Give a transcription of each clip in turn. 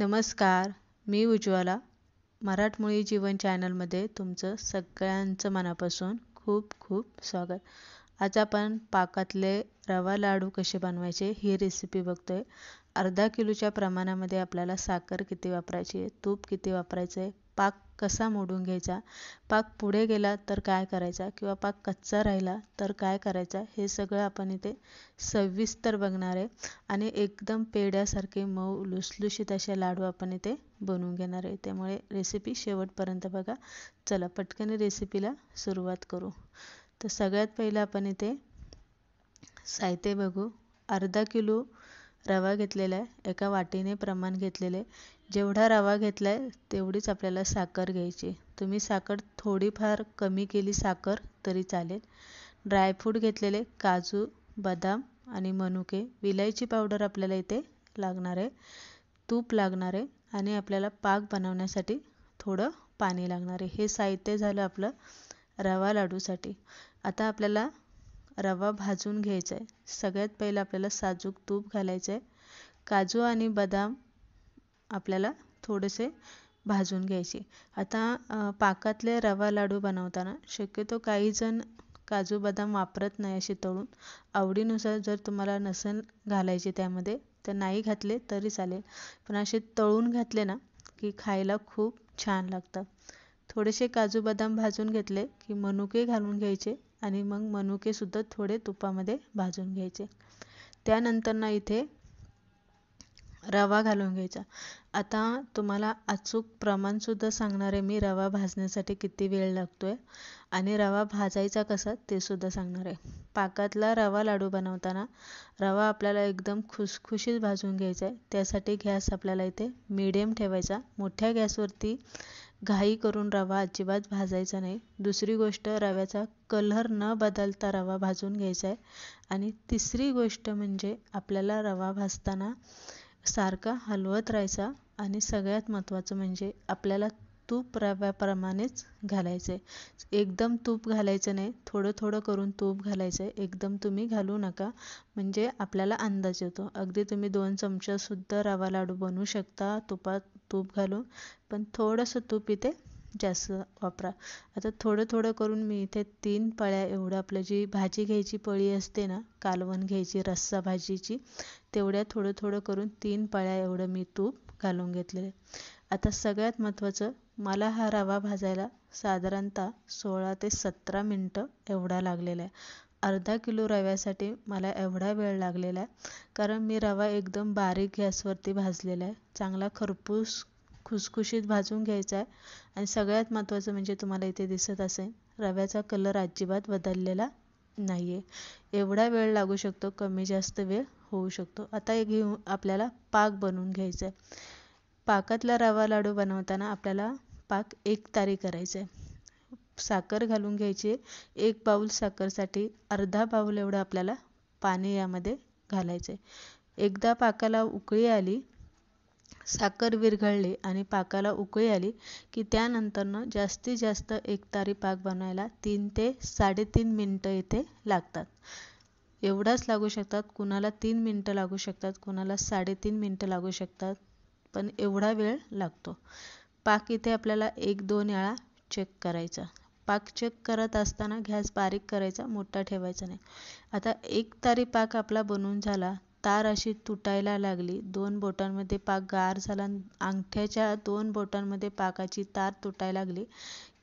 नमस्कार, मी उज्ज्वला. मराठमोळी जीवन चॅनलमध्ये तुमचं सगळ्यांचं मनापासून खूप खूप स्वागत. आज आपण पाकातले रवा लाडू कसे बनवायचे ही रेसिपी बघतोय. अर्धा किलोच्या प्रमाणामध्ये आपल्याला साखर किती वापरायची आहे, तूप किती वापरायचं आहे, पाक कसा मोडून घ्यायचा, पाक पुढे गेला तर काय करायचा किंवा पाक कच्चा राहिला तर काय करायचा, हे सगळं आपण इथे सविस्तर बघणार आहे. आणि एकदम पेड्यासारखे मऊ लुसलुशीत असे लाडू आपण इथे बनवून घेणार आहे. त्यामुळे रेसिपी शेवटपर्यंत बघा. चला पटकन रेसिपीला सुरुवात करू. तर सगळ्यात पहिलं आपण इथे साहित्य बघू. अर्धा किलो रवा घेतलेला आहे. एका वाटीने प्रमाण घेतलेले आहे. जेवढा रवा घेतला आहे तेवढीच आपल्याला साखर घ्यायची. तुम्ही साखर थोडीफार कमी केली साखर तरी चालेल. ड्रायफ्रूट घेतलेले, काजू, बदाम आणि मनुके. विलायची पावडर आपल्याला इथे लागणार आहे. तूप लागणार आहे आणि आपल्याला पाक बनवण्यासाठी थोडं पाणी लागणार आहे. हे साहित्य झालं आपलं रवा लाडूसाठी. आता आपल्याला रवा भाजून घ्यायचा आहे. सगळ्यात पहिलं आपल्याला साजूक तूप घालायचं आहे. काजू आणि बदाम आपल्याला थोडेसे भाजून घ्यायचे. आता पाकातले रवा लाडू बनवताना शक्यतो काही जण काजू बदाम वापरत नाही असे तळून. आवडीनुसार जर तुम्हाला नसेल घालायचे त्यामध्ये तर नाही घातले तरी चालेल, पण असे तळून घातले ना की खायला खूप छान लागतात. थोडेसे काजू बदाम भाजून घेतले की मनुके घालून घ्यायचे आणि मग मनुकेसुद्धा थोडे तुपामध्ये भाजून घ्यायचे. त्यानंतर ना इथे रवा घालून घ्यायचा. आता तुम्हाला अचूक प्रमाणसुद्धा सांगणार आहे मी रवा भाजण्यासाठी किती वेळ लागतो आहे आणि रवा भाजायचा कसा ते सुद्धा सांगणार आहे. पाकातला रवा लाडू बनवताना रवा आपल्याला एकदम खुसखुशीत भाजून घ्यायचा आहे. त्यासाठी गॅस आपल्याला इथे मीडियम ठेवायचा. मोठ्या गॅसवरती घाई करून रवा अजिबात भाजायचा नाही. दुसरी गोष्ट, रव्याचा कलर न बदलता रवा भाजून घ्यायचा आहे. आणि तिसरी गोष्ट म्हणजे आपल्याला रवा भाजताना सारखा हलवत राहायचा. आणि सगळ्यात महत्त्वाचं म्हणजे आपल्याला तूप रव्याप्रमाणेच घालायचं आहे. एकदम तूप घालायचं नाही, थोडं थोडं करून तूप घालायचं आहे. एकदम तुम्ही घालू नका, म्हणजे आपल्याला अंदाज येतो. अगदी तुम्ही 2 चमचासुद्धा रवा लाडू बनवू शकता तूप घालून, पण थोडंसं तूप इथे जास्त वापरा. आता थोडं थोडं करून मी इथे 3 पळ्या एवढं, आपलं जी भाजी घ्यायची पळी असते ना, कालवण घ्यायची रस्सा भाजीची, तेवढ्या थोडं थोडं करून 3 पळ्या एवढं मी तूप घालून घेतलेले. आता सगळ्यात महत्त्वाचं, मला हा रवा भाजायला साधारणतः 16 ते 17 मिनटं एवढा लागलेला आहे. अर्धा किलो रव्यासाठी मला एवढा वेळ लागलेला आहे, कारण मी रवा एकदम बारीक गॅसवरती भाजलेला आहे. चांगला खरपूस खुसखुशीत भाजून घ्यायचा आहे. आणि सगळ्यात महत्त्वाचं म्हणजे तुम्हाला इथे दिसत असेल, रव्याचा कलर अजिबात बदललेला नाही आहे. एवढा वेळ लागू शकतो, कमी जास्त वेळ होऊ शकतो. आता हे घेऊन आपल्याला पाक बनवून घ्यायचा आहे. पाकातला रवा लाडू बनवताना आपल्याला पाक एकतारी करायचा आहे. साखर घालून घ्यायची. 1 बाऊल साखरसाठी अर्धा बाऊल एवढं आपल्याला पाणी यामध्ये घालायचं आहे. एकदा पाकाला उकळी आली, साखर विरघळली आणि पाकाला उकळी आली की त्यानंतरनं जास्तीत जास्त एकतारी पाक बनवायला 3 ते 3.5 मिनटं इथे लागतात. एवढाच लागू शकतात. कुणाला 3 मिनटं लागू शकतात, कुणाला 3.5 मिनटं लागू शकतात, पण एवढा वेळ लागतो. पाक इथे आपल्याला 1-2 वेळा चेक करायचा. पाक चेक करत असताना गॅस बारीक करायचा, मोठा ठेवायचा नाही. आता एकतारी पाक आपला बनवून झाला, तार अशी तुटायला लागली, 2 बोटांमध्ये पाक गार झाला, अंगठ्याच्या 2 बोटांमध्ये पाकाची तार तुटायला लागली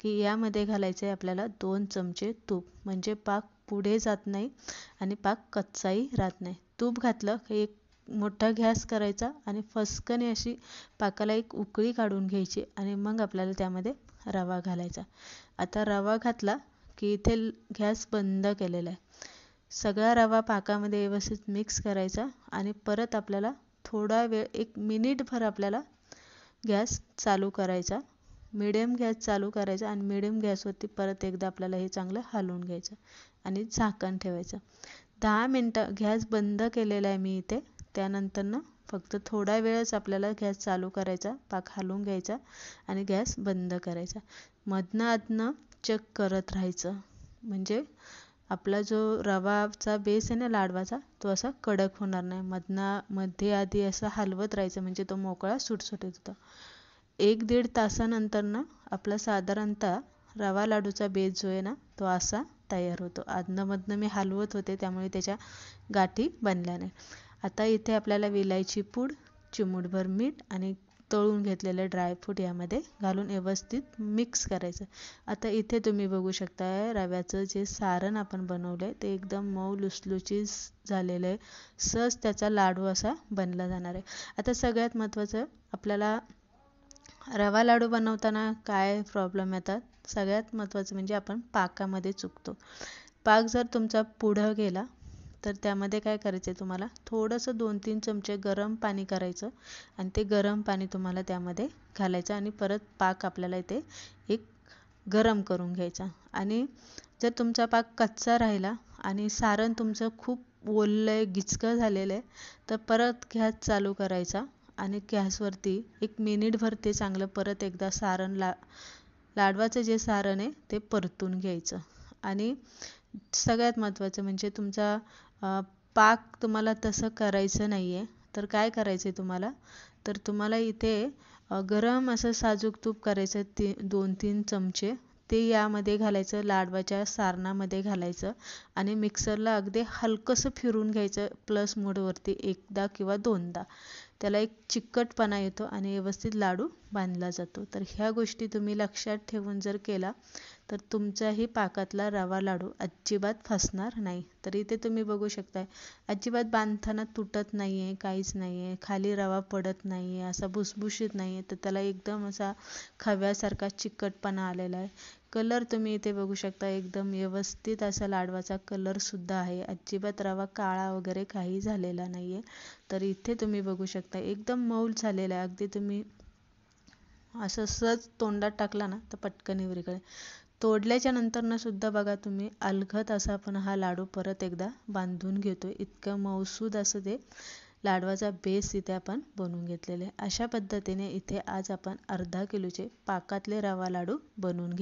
की यामध्ये घालायचे आहे आपल्याला 2 चमचे तूप. म्हणजे पाक पुढे जात नाही आणि पाक कच्चाही राहत नाही. तूप घातलं की एक मोठा गॅस करायचा आणि फसकने अशी पाकाला एक उकळी काढून घ्यायची आणि मग आपल्याला त्यामध्ये रवा घालायचा. आता रवा घातला की इथे गॅस बंद केलेला आहे. सगळा रवा पाकामध्ये व्यवस्थित मिक्स करायचा आणि परत आपल्याला थोडा वेळ, 1 मिनिटभर आपल्याला गॅस चालू करायचा. मिडियम गॅस चालू करायचा आणि मिडियम गॅसवरती परत एकदा आपल्याला हे चांगलं हलवून घ्यायचं आणि झाकण ठेवायचं. 10 मिनटं गॅस बंद केलेला आहे मी इथे. त्यानंतरनं फक्त थोडा वेळच आपल्याला गॅस चालू करायचा, पाक हलवून घ्यायचा आणि गॅस बंद करायचा. मधनं अधनं चेक करत राहायचं, म्हणजे आपला जो रवाचा बेस आहे ना लाडवाचा, तो असा कडक होणार नाही. मध्ये आधी असं हलवत राहायचं, म्हणजे तो मोकळा सुटसुटीत होतो. 1-1.5 तासानंतर ना आपला साधारणतः रवा लाडूचा बेस जो आहे ना तो असा तयार होतो. अधनंमधनं मी हलवत होते, त्यामुळे त्याच्या गाठी बनल्या नाही. आता इथे आपल्याला विलायची पूड, चिमूटभर मीठ आणि तळून घेतलेले ड्रायफ्रूट यामध्ये घालून व्यवस्थित मिक्स करायचं. आता इथे तुम्ही बघू शकता रव्याचं जे सारण आपण बनवलंय ते एकदम मऊ लुसलुशीत झालेलं आहे. सहज त्याचा लाडू असा बनला जाणार आहे. आता सगळ्यात महत्त्वाचं, आपल्याला रवा लाडू बनवताना काय प्रॉब्लेम येतात, सगळ्यात महत्त्वाचं म्हणजे आपण पाकामध्ये चुकतो. पाक जर तुमचा पुढं गेला तर त्यामध्ये काय करायचं आहे, तुम्हाला थोडंसं 2-3 चमचे गरम पाणी करायचं आणि ते गरम पाणी तुम्हाला त्यामध्ये घालायचं आणि परत पाक आपल्याला इथे एक गरम करून घ्यायचा. आणि जर तुमचा पाक कच्चा राहिला आणि सारण तुमचं खूप ओललं आहे, गिचकं झालेलं आहे, तर परत गॅस चालू करायचा आणि गॅसवरती 1 मिनिटभर ते चांगलं परत एकदा सारण लाडवाचं जे सारण आहे ते परतून घ्यायचं. आणि सगळ्यात महत्त्वाचं म्हणजे तुमचा पाक तुम्हाला तसं करायचं नाही आहे, तर काय करायचं आहे तुम्हाला, तर तुम्हाला इथे गरम असं साजूक तूप करायचं 2-3 चमचे, ते यामध्ये घालायचं, लाडवाच्या सारणामध्ये घालायचं आणि मिक्सरला अगदी हलकंसं फिरून घ्यायचं प्लस मोडवरती 1दा किंवा 2दा. त्याला एक चिकटपणा येतो आणि व्यवस्थित लाडू बांधला जातो. तर ह्या गोष्टी तुम्ही लक्षात ठेवून जर केला तर तुमच्याही पाकातला रवा लाडू अजिबात फसणार नाही. तर इथे तुम्ही बघू शकताय अजिबात बांधताना तुटत नाही आहे, काहीच नाही आहे, खाली रवा पडत नाही आहे, असा भुसभुशीत नाही आहे, तर त्याला एकदम असा खव्यासारखा चिकटपणा आलेला आहे. कलर तुम्ही इथे बघू शकता, एकदम व्यवस्थित असा लाडवाचा कलरसुद्धा आहे. अजिबात रवा काळा वगैरे काही झालेला नाही आहे. तर इथे तुम्ही बघू शकता एकदम मऊ झालेला आहे. अगदी तुम्ही असं सहज तोंडात टाकला ना तर पटकन विरघळेल. तोडल्याच्या नंतरनं सुद्धा बघा तुम्ही अलगद असा आपण हा लाडू परत एकदा बांधून घेतो. इतकं मऊसूद असं ते लाडवाचा बेस इथे आपण बनवून घेतलेले आहे. अशा पद्धतीने इथे आज आपण अर्धा किलोचे पाकातले रवा लाडू बनवून घेतले.